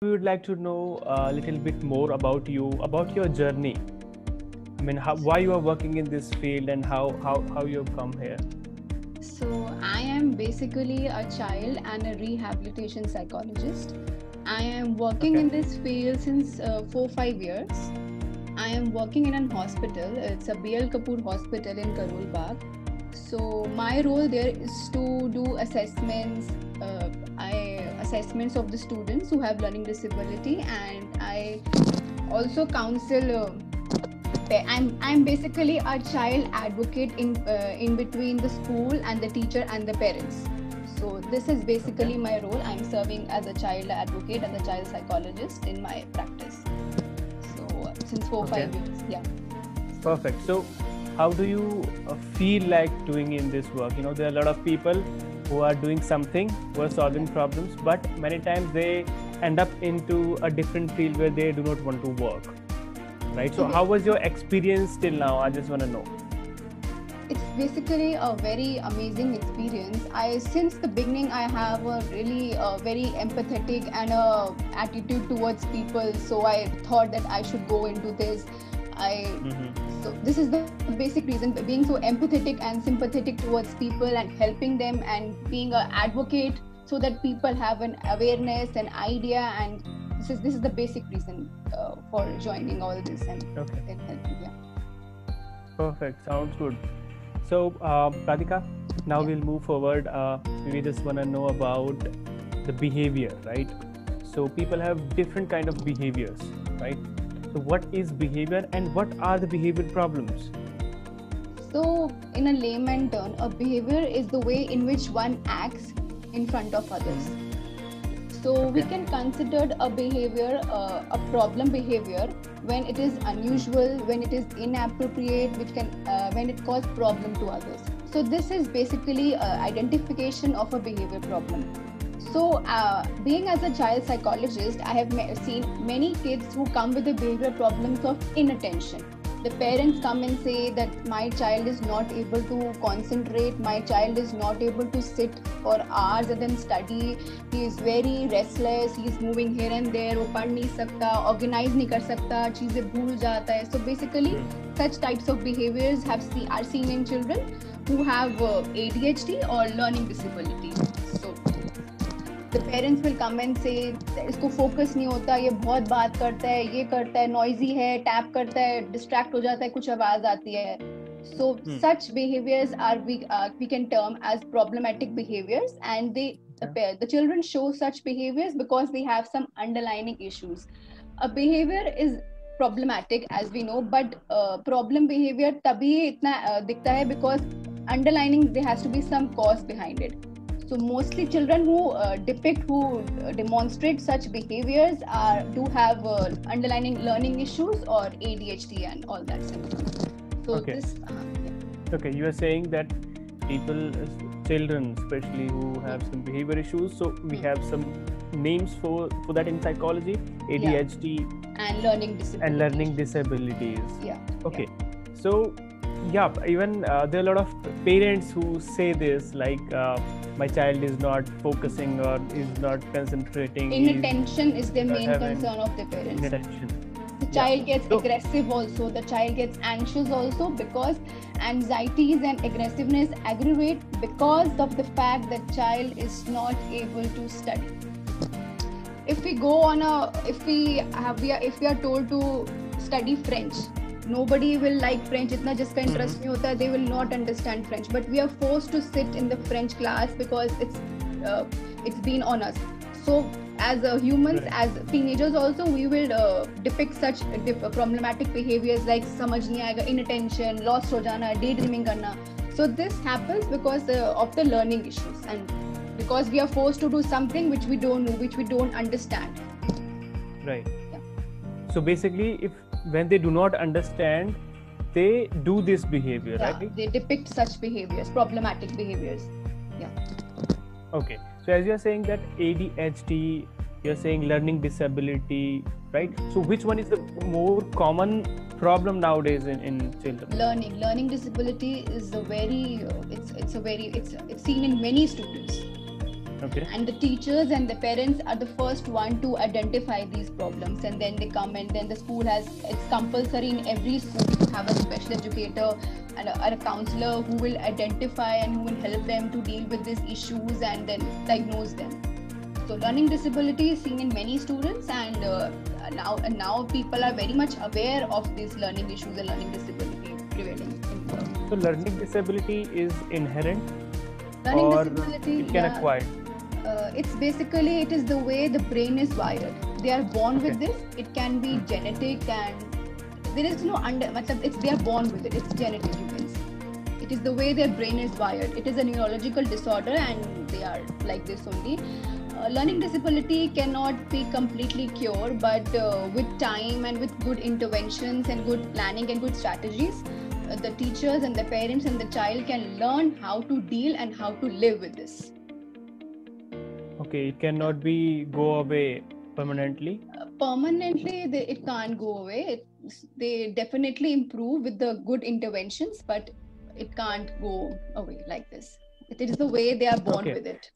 we would like to know a little bit more about you, about your journey. I mean, why you are working in this field and how you have come here. So, I am basically a child and a rehabilitation psychologist. I am working Okay. in this field since 4-5 years. I am working in an hospital. It's a BL Kapoor Hospital in Karol Bagh. So, my role there is to do assessments. Assessments of the students who have learning disability, and I also counsel. I'm basically a child advocate in between the school and the teacher and the parents. So this is basically Okay. my role. I'm serving as a child advocate and a child psychologist in my practice. So since four Okay. 5 years, yeah. Perfect. So, how do you feel like doing in this work? You know, there are a lot of people who are doing something, who are solving problems, but many times they end up into a different field where they do not want to work. Right. So, how was your experience till now? I just want to know. It's basically a very amazing experience. Since the beginning, I have a really very empathetic and attitude towards people. So I thought that I should go into this. I So this is the basic reason, being so empathetic and sympathetic towards people and helping them and being an advocate so that people have an awareness and idea, and this is the basic reason for joining all this and Okay. helping. Yeah. Perfect. Sounds good. So, Radhika, now Yeah. we'll move forward. We just want to know about the behavior, right? So, people have different kind of behaviors, right? So, what is behavior and what are the behavior problems? So, in a layman term, a behavior is the way in which one acts in front of others. So, we Okay. can consider a behavior a problem behavior when it is unusual, when it is inappropriate, which can when it causes problem to others. So, this is basically identification of a behavior problem. So, being as a child psychologist, I have seen many kids who come with the behavior problems of inattention. The parents come and say that my child is not able to concentrate, my child is not able to sit for hours and then study, he is very restless, he is moving here and there, वो पढ़ नहीं सकता, organize नहीं कर सकता, चीजें भूल जाता है. So basically, such types of behaviors are seen in children who have ADHD or learning disability. So the parents will come and say इसको focus नहीं होता, ये बहुत बात करता है, ये करता है, noisy है, tap करता है, distract हो जाता है, कुछ आवाज आती है. So such behaviors we can term as problematic behaviors, and the children show such behaviors because they have some underlying issues. A behavior is problematic as we know, but problem behavior तभी इतना दिखता है because underlying there has to be some cause behind it. So mostly children who demonstrate such behaviors do have underlying learning issues or ADHD and all that symptoms. So Okay. yeah. Okay, you are saying that people, children especially, who have some behavior issues. So we have some names for that in psychology: ADHD and learning disabilities. and learning disabilities. Yeah. Okay. So yeah, even there are a lot of parents who say this, like my child is not focusing or is not concentrating. Inattention is the not main having concern of the parents. Inattention. The child gets So- aggressive also, the child gets anxious also, because anxieties and aggressiveness aggravate because of the fact that child is not able to study. If we go on if we are told to study French, nobody will like French, itna jiska interest nahi hota, they will not understand French, but we are forced to sit in the French class because it's been on us. So as humans, as teenagers also, we will depict such problematic behaviors like समझ नहीं आएगा, inattention, lost हो जाना, daydreaming करना. So this happens because of the learning issues, and because we are forced to do something which we don't know, which we don't understand. Right. Yeah. So basically, when they do not understand, they do this behavior, Yeah, right? they depict such behaviors, problematic behaviors. Yeah. Okay. So as you are saying that ADHD, you are saying learning disability, right? So which one is the more common problem nowadays in children? Learning disability is a very it's seen in many students. Okay. And the teachers and the parents are the first one to identify these problems, and then they come, and then the school has, it's compulsory in every school to have a special educator and a counselor who will identify and who will help them to deal with these issues and then diagnose them. So learning disability is seen in many students, and now people are very much aware of these learning issues and learning disability prevailing in the world. So learning disability is inherent, Learning or disability, it can yeah, acquire? it's basically, it is the way the brain is wired. They are born with Okay. this. It can be genetic, and there is no it's, they are born with it. It's genetic, you can say. It is the way their brain is wired. It is a neurological disorder, and they are like this only. Learning disability cannot be completely cured, but with time and with good interventions and good planning and good strategies, the teachers and the parents and the child can learn how to deal and how to live with this. Okay, it cannot be go away permanently. Permanently, it can't go away. They definitely improve with the good interventions, but it can't go away like this. It is the way they are born Okay. with it.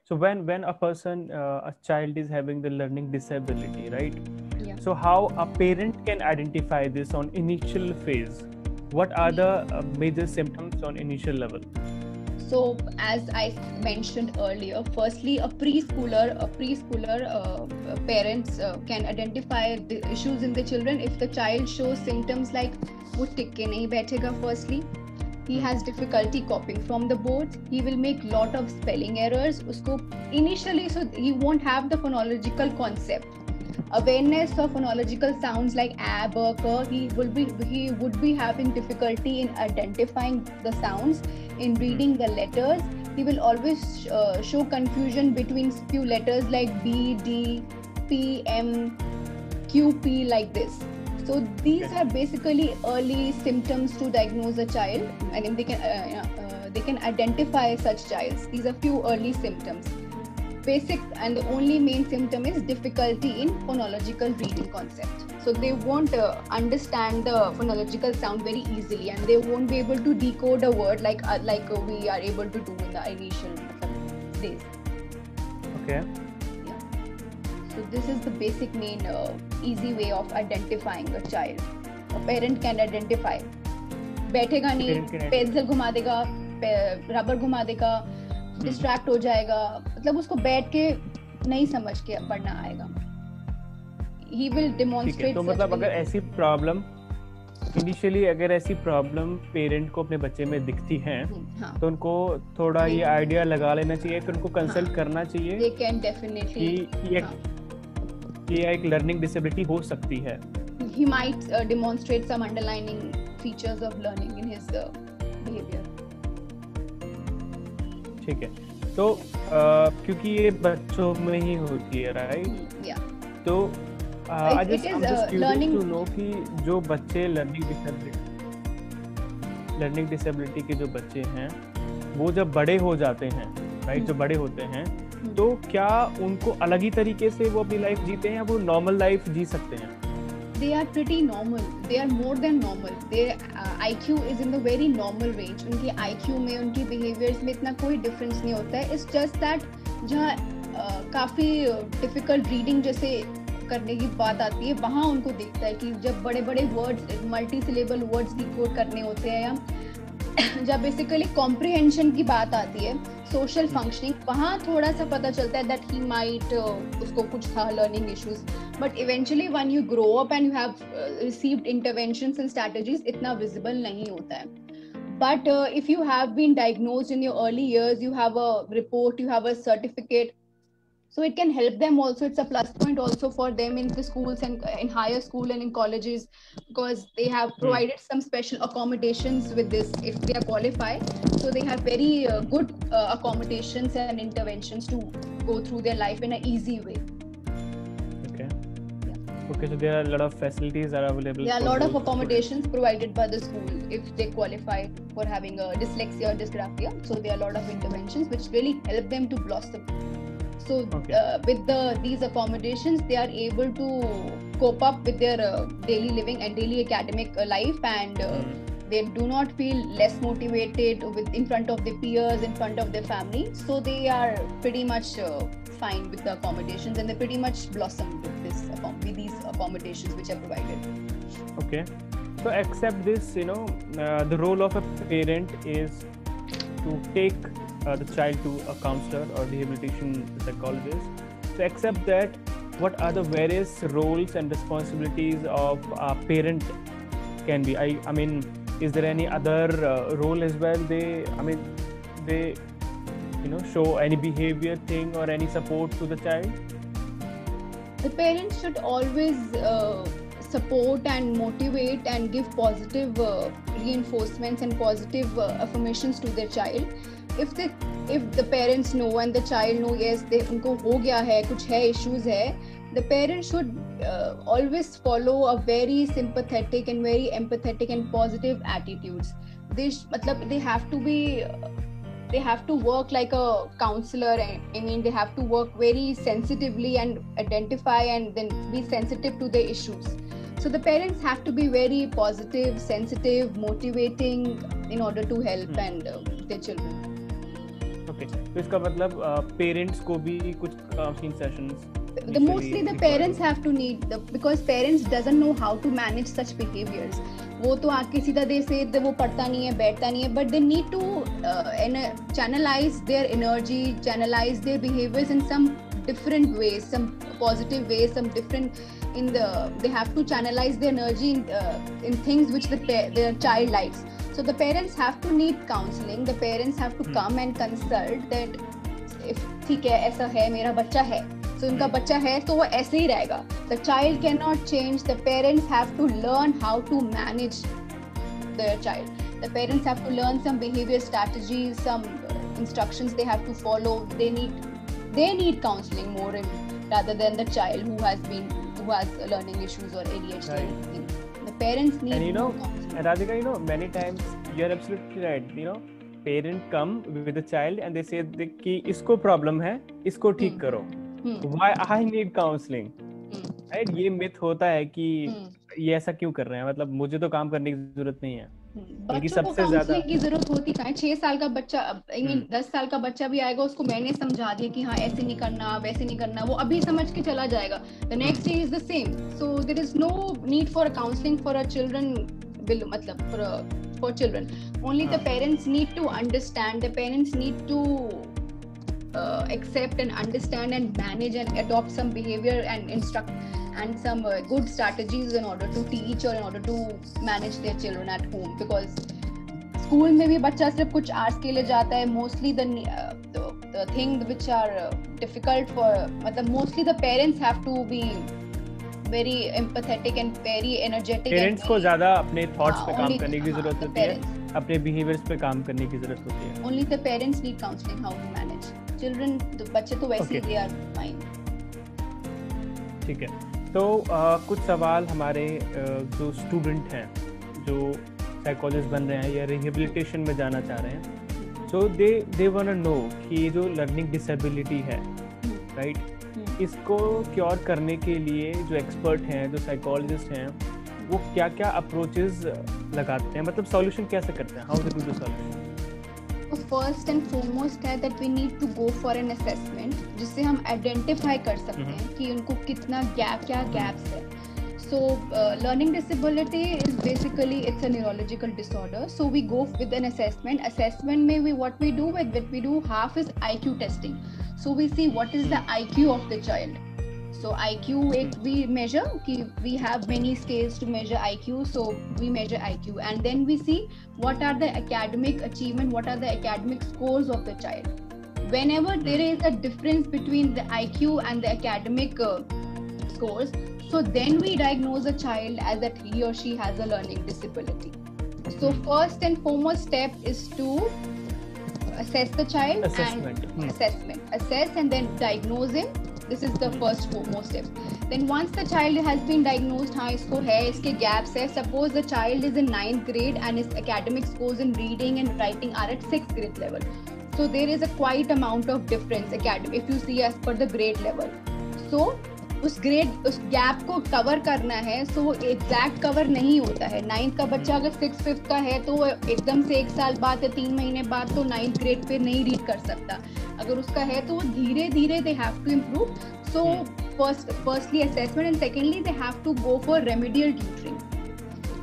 So when a person, a child is having the learning disability, right? Yeah. So how a parent can identify this on initial phase? What are the major symptoms on initial level? So as I mentioned earlier, firstly, a preschooler parents can identify the issues in the children if the child shows symptoms like वो टिक के नहीं बैठेगा. Firstly, he has difficulty copying from the boards. He will make lot of spelling errors. उसको initially, so he won't have the phonological concept, awareness of phonological sounds like a, b, k. He would be having difficulty in identifying the sounds, in reading the letters. He will always show confusion between few letters like B, D, P, M, Q, P, like this. So these are basically early symptoms to diagnose a child, and then they can identify such childs. These are few early symptoms. Basic and the only main symptom is difficulty in phonological reading concept. So they won't understand the phonological sound very easily, and they won't be able to decode a word like we are able to do in the initial days. Okay. Yeah. So this is the basic main easy way of identifying a child. A parent can identify. बैठेगा नहीं, pencil घुमा देगा, rubber घुमा देगा, distract हो जाएगा, मतलब उसको बैठ के नहीं समझ के पढ़ना आएगा. He will demonstrate. तो मतलब अगर ऐसी प्रॉब्लम इनिशियली, अगर ऐसी प्रॉब्लम पेरेंट को अपने बच्चे में दिखती है, हाँ, तो उनको थोड़ा ये आइडिया लगा लेना चाहिए कि उनको कंसल्ट करना चाहिए. They can definitely. ये एक लर्निंग डिसेबिलिटी हो सकती है. He might demonstrate some underlying features of learning in his behavior. ठीक है. तो क्योंकि ये बच्चों में ही होती है, राइट? Yeah. तो I'm just learning to know कि जो बच्चे लर्निंग डिसेबिलिटी के जो बच्चे हैं, वो जब बड़े हो जाते हैं, राइट, जो बड़े होते हैं, तो क्या उनको अलग ही तरीके से वो अपनी लाइफ जीते हैं या वो नॉर्मल लाइफ जी सकते हैं? They are pretty normal. They are more than normal. Their IQ is in the very normal range. उनकी IQ में, उनकी behaviors में इतना कोई difference नहीं होता है. It's just that जहाँ काफी difficult reading जैसे करने की बात आती है, वहाँ उनको दिखता है कि जब बड़े-बड़े words, multi-syllable words decode करने होते हैं, या जब बेसिकली कॉम्प्रिहेंशन की बात आती है, सोशल फंक्शनिंग, वहाँ थोड़ा सा पता चलता है दैट ही माइट उसको कुछ था learning issues. But eventually when you grow up and you have received interventions and strategies, इतना विजिबल नहीं होता है. But if you have been diagnosed in your early years, you have a report, you have a certificate, so it can help them also. It's a plus point also for them in the schools and in higher school and in colleges, because they have provided some special accommodations with this if they are qualified. So they have very good accommodations and interventions to go through their life in an easy way. Okay. Yeah. Okay, so there are a lot of facilities are available. There are a lot of accommodations provided by the school if they qualify for having a dyslexia or dysgraphia. So there are a lot of interventions which really help them to blossom. So with these accommodations, they are able to cope up with their daily living and daily academic life, and they do not feel less motivated in front of their peers, in front of their family. So they are pretty much fine with the accommodations, and they pretty much blossom with these accommodations which are provided. Okay, so accept this, the role of a parent is to take the child to a counselor or rehabilitation psychologist. So accept that. What are the various roles and responsibilities of a parent can be? I mean, is there any other role as well? They show any behavior thing or any support to the child? The parents should always support and motivate and give positive reinforcements and positive affirmations to their child. If the parents know and the child know, yes, उनको हो गया है, कुछ है, issues है, the parents should always follow a very sympathetic and very empathetic and positive attitudes. They have to work like a counselor. I mean, they have to work very sensitively and identify and then be sensitive to their issues. So the parents have to be very positive, sensitive, motivating in order to help and their children. Okay, तो इसका मतलब parents को भी कुछ counseling sessions. Mostly the parents have to need, because parents doesn't know how to manage such behaviors. वो तो आके सीधा दे से वो पढ़ता नहीं है, बैठता नहीं है, but they need to channelize their energy, channelize their behaviors in some different ways, some positive ways, some different they have to channelize their energy in things which their child likes. So the parents have to need counseling. The parents have to come and consult that if ठीक है, ऐसा है, मेरा बच्चा है, so उनका बच्चा है तो वो ऐसे ही रहेगा. The child cannot change. The parents have to learn how to manage their child. The parents have to learn some behavior strategies, some instructions they have to follow. They need counseling more rather than the child who has learning issues or ADHD. Right. Or anything. The parents need. And Radhika, many times you're absolutely right. Parents come with the child and they say कि इसको problem है, इसको ठीक करो. Why I need counseling? Right? ये myth होता है कि ये ऐसा क्यों कर रहे हैं, मतलब मुझे तो काम करने की जरूरत नहीं है. बच्चों को काउंसलिंग की जरूरत होती है. 6 साल का बच्चा, 10 साल का बच्चा भी आएगा, उसको मैंने समझा दिया कि हाँ ऐसे नहीं करना, वैसे नहीं करना, वो अभी समझ के चला जाएगा. The next day is the same. So there is no need for counseling for a children, मतलब for children. Only the parents need to understand. The parents need to accept and understand and manage and adopt some behavior and instruct and some good strategies in order to teach or in order to manage their children at home. Because school में भी बच्चा सिर्फ कुछ hours के लिए जाता है. Mostly the things which are difficult for, मतलब mostly the parents have to be very empathetic and very energetic. Parents को ज़्यादा अपने thoughts पे काम करने की ज़रूरत होती है, अपने behaviors पे काम करने की ज़रूरत होती है. Only the parents need counseling how to manage. Children, बच्चे तो वैसे they are fine. ठीक है. तो कुछ सवाल हमारे जो स्टूडेंट हैं, जो साइकोलॉजिस्ट बन रहे हैं या रिहेबिलिटेशन में जाना चाह रहे हैं, सो दे वांट टू नो कि ये जो लर्निंग डिसेबिलिटी है, राइट, इसको क्योर करने के लिए जो एक्सपर्ट हैं, जो साइकोलॉजिस्ट हैं, वो क्या क्या अप्रोचेस लगाते हैं, मतलब सॉल्यूशन कैसे करते हैं, how they do the solution? First and foremost है that we need to go for an assessment, जिससे हम आइडेंटिफाई कर सकते हैं कि उनको कितना क्या गैप्स है. So learning disability is basically, it's a neurological disorder. So we go with an assessment. Assessment में what we do half is IQ testing. So we see what is the IQ of the child. So IQ we measure, we have many scales to measure IQ. So we measure IQ and then we see what are the academic achievement, what are the academic scores of the child. Whenever there is a difference between the IQ and the academic scores, so then we diagnose a child as that he or she has a learning disability. So first and foremost step is to assess the child. Assess and then diagnose him. This is the first foremost step. Then once the child has been diagnosed, हाँ इसको है, इसके gaps है. Suppose the child is in 9th grade and his academic scores in reading and writing are at 6th grade level. So there is a quite amount of difference if you see as per the grade level. So उस gap को cover करना है, सो वो exact cover नहीं होता है। 9th का बच्चा अगर 6th 5th का है तो वो एकदम से 1 साल बाद या 3 महीने बाद तो 9th ग्रेड पे नहीं रीड कर सकता। अगर उसका है तो वो धीरे धीरे they have to improve. So firstly assessment, and secondly they have to go for remedial tutoring.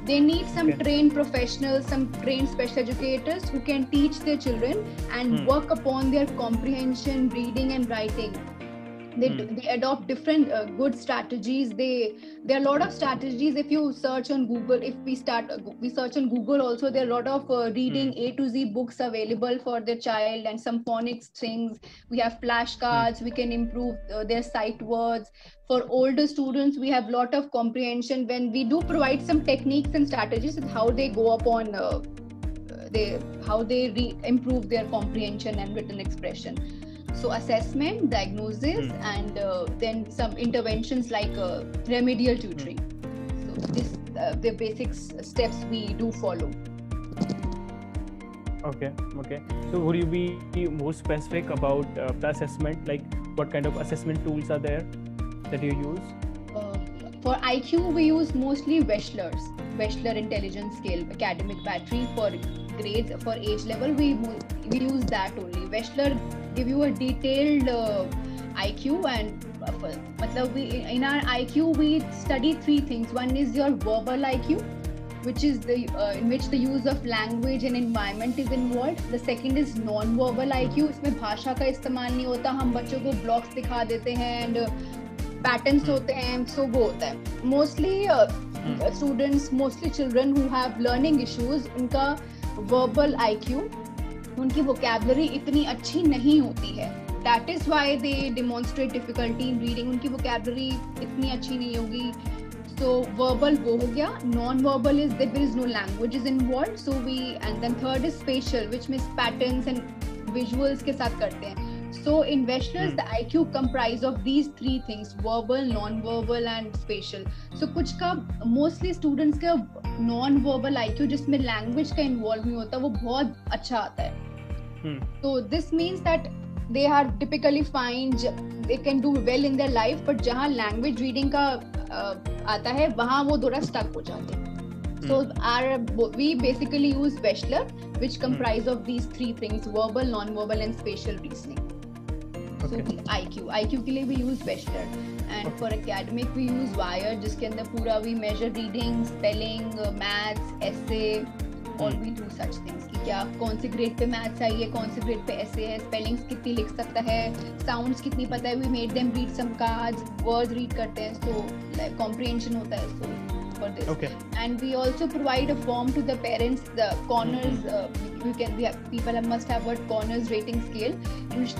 They need some trained professionals, some trained special educators who can teach their children and work upon their comprehension, reading and writing. They adopt different good strategies. There are a lot of strategies. If you search on Google, if we search on Google also, there are a lot of reading A to Z books available for their child, and some phonics things. We have flashcards. We can improve their sight words. For older students, we have a lot of comprehension. When we do provide some techniques and strategies with how they go upon how they improve their comprehension and written expression. So assessment, diagnosis, and then some interventions like remedial tutoring. So this the basic steps we do follow. Okay. So would you be more specific about the assessment? Like what kind of assessment tools are there that you use? For IQ, we use mostly Wechsler Intelligence Scale, academic battery. For grades, for age level, we use that only. Wechsler give you a detailed IQ, and in our IQ we study 3 things. One is your verbal IQ, which is in which the use of language and environment is involved. The second is non-verbal IQ. इसमें भाषा का इस्तेमाल नहीं होता, हम बच्चों को blocks दिखा देते हैं and पैटर्न्स होते हैं, so वो होता है. Mostly students, mostly children who have learning issues, उनका verbal IQ, उनकी vocabulary इतनी अच्छी नहीं होती है. That is why they demonstrate difficulty in reading. उनकी vocabulary इतनी अच्छी नहीं होगी. So verbal वो हो गया. Non-verbal is that there is no languages involved. So and then third is spatial, which means patterns and visuals के साथ करते हैं. So in Wechsler's, the IQ comprise of these 3 things: verbal, non-verbal and spatial. So कुछ का mostly students का non-verbal IQ जिसमें language का involve नहीं होता, वो बहुत अच्छा आता है. So this means that they are typically fine, they can do well in their life, but जहाँ language reading का आता है वहाँ वो थोड़ा stuck हो जाते हैं. So we basically use Wechsler, which comprise of these 3 things: verbal, non-verbal and spatial reasoning. So IQ के लिए we use Wechsler, and for academic we use Wired, जिसके अंदर पूरा we measure reading, spelling, maths, essay, all we do such things कि क्या कौन से grade pay maths आई है, कौन से ग्रेड पे ऐसे है, स्पेलिंग्स कितनी लिख सकता है, साउंड्स कितनी पता है. We made them read some cards, words read करते हैं, so like comprehension होता है. So for this, and we also provide a form to the parents. The corners, people must have what corners rating scale, in which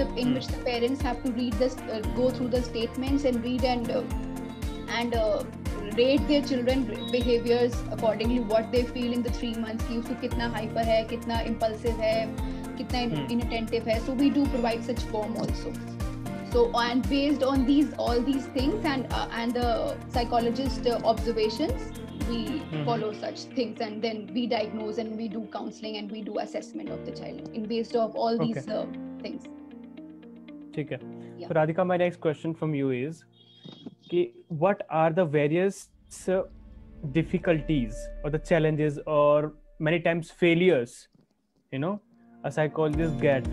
the parents have to read this, go through the statements and read and rate their children behaviors accordingly, what they feel in the 3 months कि उसको कितना hyper है, कितना impulsive है, कितना inattentive है. So we do provide such form also. So and based on all these things and the psychologist observations, we follow such things, and then we diagnose and we do counseling and we do assessment of the child in based of all these things. ठीक है. So Radhika, my next question from you is what are the various difficulties or the challenges or many times failures a psychologist get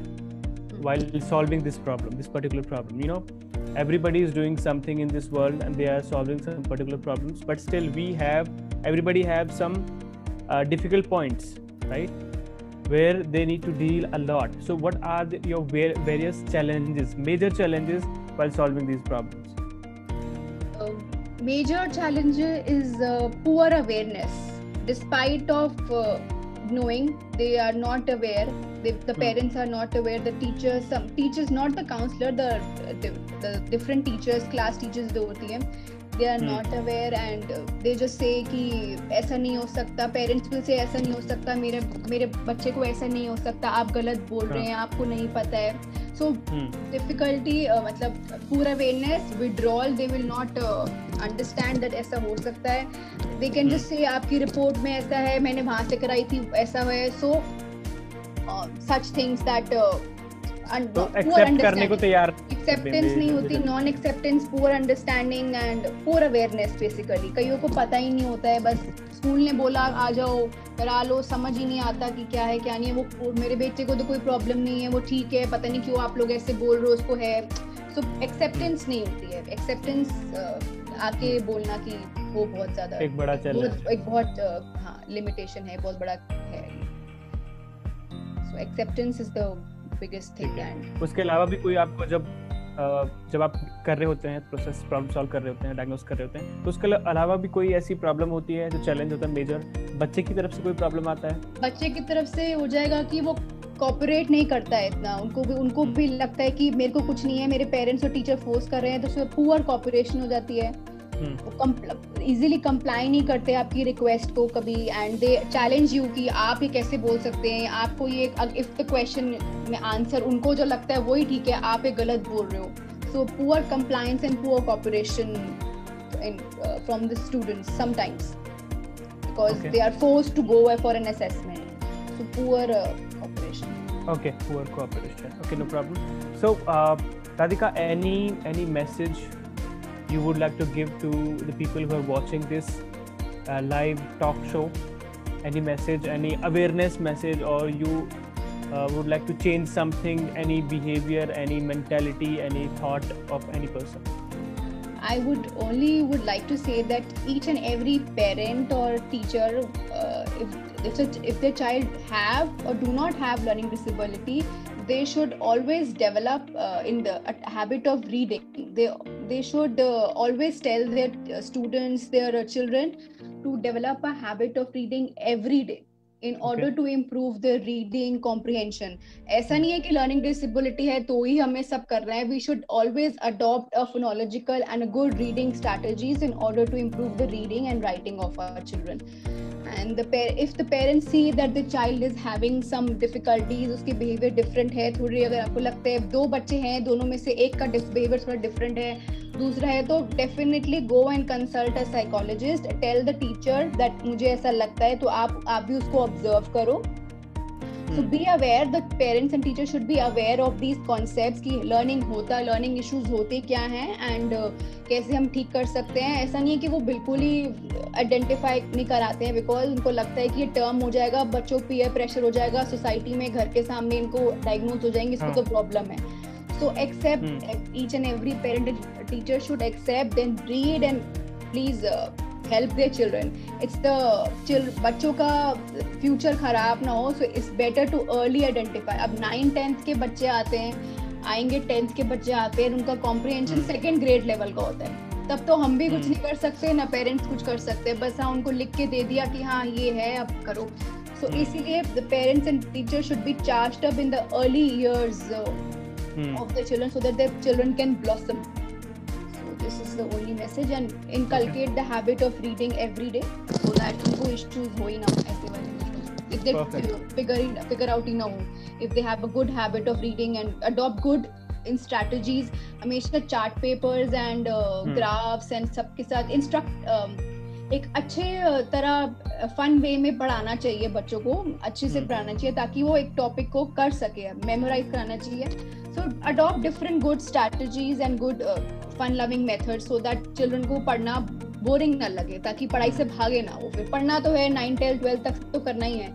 while solving this particular problem? Everybody is doing something in this world and they are solving some particular problems, but still everybody have some difficult points, right, where they need to deal a lot. So what are your various challenges, major challenges while solving these problems? Major challenge is poor awareness. Despite of knowing, they are not aware. The parents are not aware. The teachers, some teachers, not the counselor, the different teachers, class teachers जो होती हैं, they are not aware and they just say कि ऐसा नहीं हो सकता. Parents will say ऐसा नहीं हो सकता, मेरे बच्चे को ऐसा नहीं हो सकता, आप गलत बोल रहे हैं, आपको नहीं पता है. So difficulty, मतलब poor awareness, withdrawal, they will not understand that ऐसा हो सकता है. They can just say आपकी रिपोर्ट में ऐसा है, मैंने वहाँ से कराई थी, ऐसा है. So such things that तो accept करने को तैयार एक्सेप्टेंस नहीं होती, non acceptance, poor understanding and poor awareness basically. कईयों को पता ही नहीं होता है, बस स्कूल ने बोला आ जाओ करा लो, समझ ही नहीं आता कि क्या है क्या नहीं है। वो मेरे बेटे को तो कोई प्रॉब्लम नहीं है, वो ठीक है, पता नहीं क्यों आप लोग ऐसे बोल रहे हो, उसको है। सो एक्सेप्टेंस नहीं होती है। एक्सेप्टेंस आके बोलना कि वो बहुत ज्यादा एक बड़ा चैलेंज, एक बहुत हाँ लिमिटेशन है, बहुत बड़ा है। So acceptance is the biggest thing. And उसके अलावा भी कोई आपको जब आप कर रहे होते हैं प्रोसेस, प्रॉब्लम सॉल्व कर रहे होते हैं, डायग्नोस कर रहे होते हैं, तो उसके अलावा भी कोई ऐसी प्रॉब्लम होती है जो चैलेंज होता है मेजर, बच्चे की तरफ से कोई प्रॉब्लम आता है? बच्चे की तरफ से हो जाएगा कि वो कोऑपरेट नहीं करता है इतना, उनको भी लगता है कि मेरे को कुछ नहीं है, मेरे पेरेंट्स और टीचर फोर्स कर रहे हैं, तो उसमें पुअर कोऑपरेशन हो जाती है। इजीली कंप्लाई नहीं करते आपकी रिक्वेस्ट को कभी, एंड दे चैलेंज यू कि आप ये कैसे बोल सकते हैं, आपको ये इफ द क्वेश्चन में आंसर उनको जो लगता है वही ठीक है, आप ये गलत बोल रहे हो। So poor compliance and poor cooperation from the students sometimes because they are forced to go for an assessment. So poor cooperation. Okay, poor cooperation. Okay, no problem. So Radhika, any message you would like to give to the people who are watching this live talk show? Any message, any awareness message, or you would like to change something, any behavior, any mentality, any thought of any person? I would like to say that each and every parent or teacher, if their child have or do not have learning disability, they should always develop in the habit of reading. They should always tell their students, their children, to develop a habit of reading every day in order to improve their reading comprehension. ऐसा नहीं है कि learning disability है तो ही हमें सब कर रहे हैं. We should always adopt a phonological and a good reading strategies in order to improve the reading and writing of our children. And if the parents see that the child is having some difficulties, उसकी behavior different है थोड़ी, अगर आपको लगता है दो बच्चे हैं, दोनों में से एक का behavior थोड़ा different है, दूसरा है, तो definitely go and consult a psychologist. Tell the teacher that मुझे ऐसा लगता है, तो आप भी उसको observe करो. So be aware, the parents and teachers should be aware of these concepts कि learning issues होते क्या हैं and कैसे हम ठीक कर सकते हैं. ऐसा नहीं है कि वो बिल्कुल ही आइडेंटिफाई नहीं कराते हैं बिकॉज उनको लगता है कि ये टर्म हो जाएगा, बच्चों पीयर प्रेशर हो जाएगा, सोसाइटी में घर के सामने इनको डायग्नोज हो जाएंगे, इसको तो प्रॉब्लम है. So accept, each and every parent and teacher should accept and read and please help their children. It's the बच्चों का फ्यूचर खराब ना हो, so it's better to early identify. अब 9th-10th के बच्चे आते हैं, आएंगे 10th के बच्चे आते हैं, उनका कॉम्प्रिहेंशन सेकेंड ग्रेड लेवल का होता है, तब तो हम भी कुछ नहीं कर सकते ना पेरेंट्स कुछ कर सकते, बस हाँ उनको लिख के दे दिया कि हाँ ये है अब करो. So इसीलिए the parents and teachers should be charged up in the early years of the children so that their children can blossom. So this is the only message, and inculcate the habit of reading every day so that उनको issues हो ही ना ऐसे वाले. If they figure out ही ना हो, if they have a good habit of reading and adopt good in strategies, हमेशा chart papers and graphs and सबके साथ instruct एक अच्छे तरह फन वे में पढ़ाना चाहिए बच्चों को, अच्छे से पढ़ाना चाहिए ताकि वो एक टॉपिक को कर सके, मेमोराइज कराना चाहिए. So adopt different good strategies and good fun loving methods so that children को पढ़ना बोरिंग ना लगे, ताकि पढ़ाई से भागे ना वो. फिर पढ़ना तो है 9, 10, 12 तक तो करना ही है.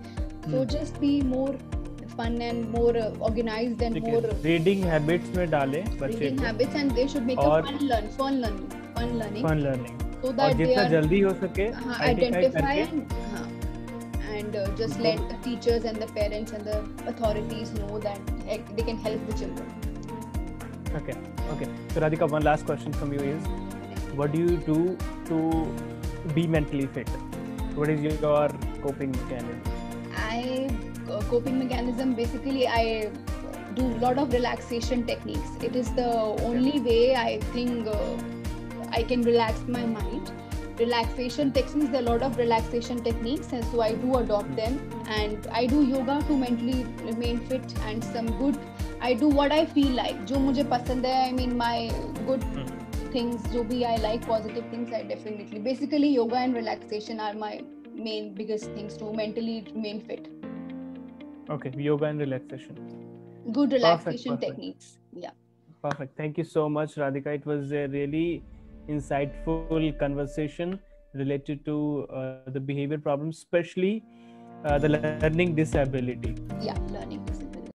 So just be more fun and more organized and more reading habits में डालें बच्चे reading habits, and they should make a fun learning so that जितना जल्दी हो सके identify and just let the teachers and the parents and the authorities know that they can help the children. Okay. So Radhika, one last question from you is, what do you do to be mentally fit? What is your coping mechanism? Coping mechanism, basically I do a lot of relaxation techniques. It is the only way I think I can relax my mind. Relaxation techniques, there are a lot of relaxation techniques, and so I do adopt them, and I do yoga to mentally remain fit, and some good, I do what I feel like, जो मुझे पसंद है, I mean my good things, जो भी I like, positive things, I definitely, basically yoga and relaxation are my main biggest things to mentally remain fit. Okay, yoga and relaxation. Good relaxation techniques. Yeah. Perfect. Thank you so much, Radhika. It was a really insightful conversation related to the behavior problems, especially the learning disability. Yeah, learning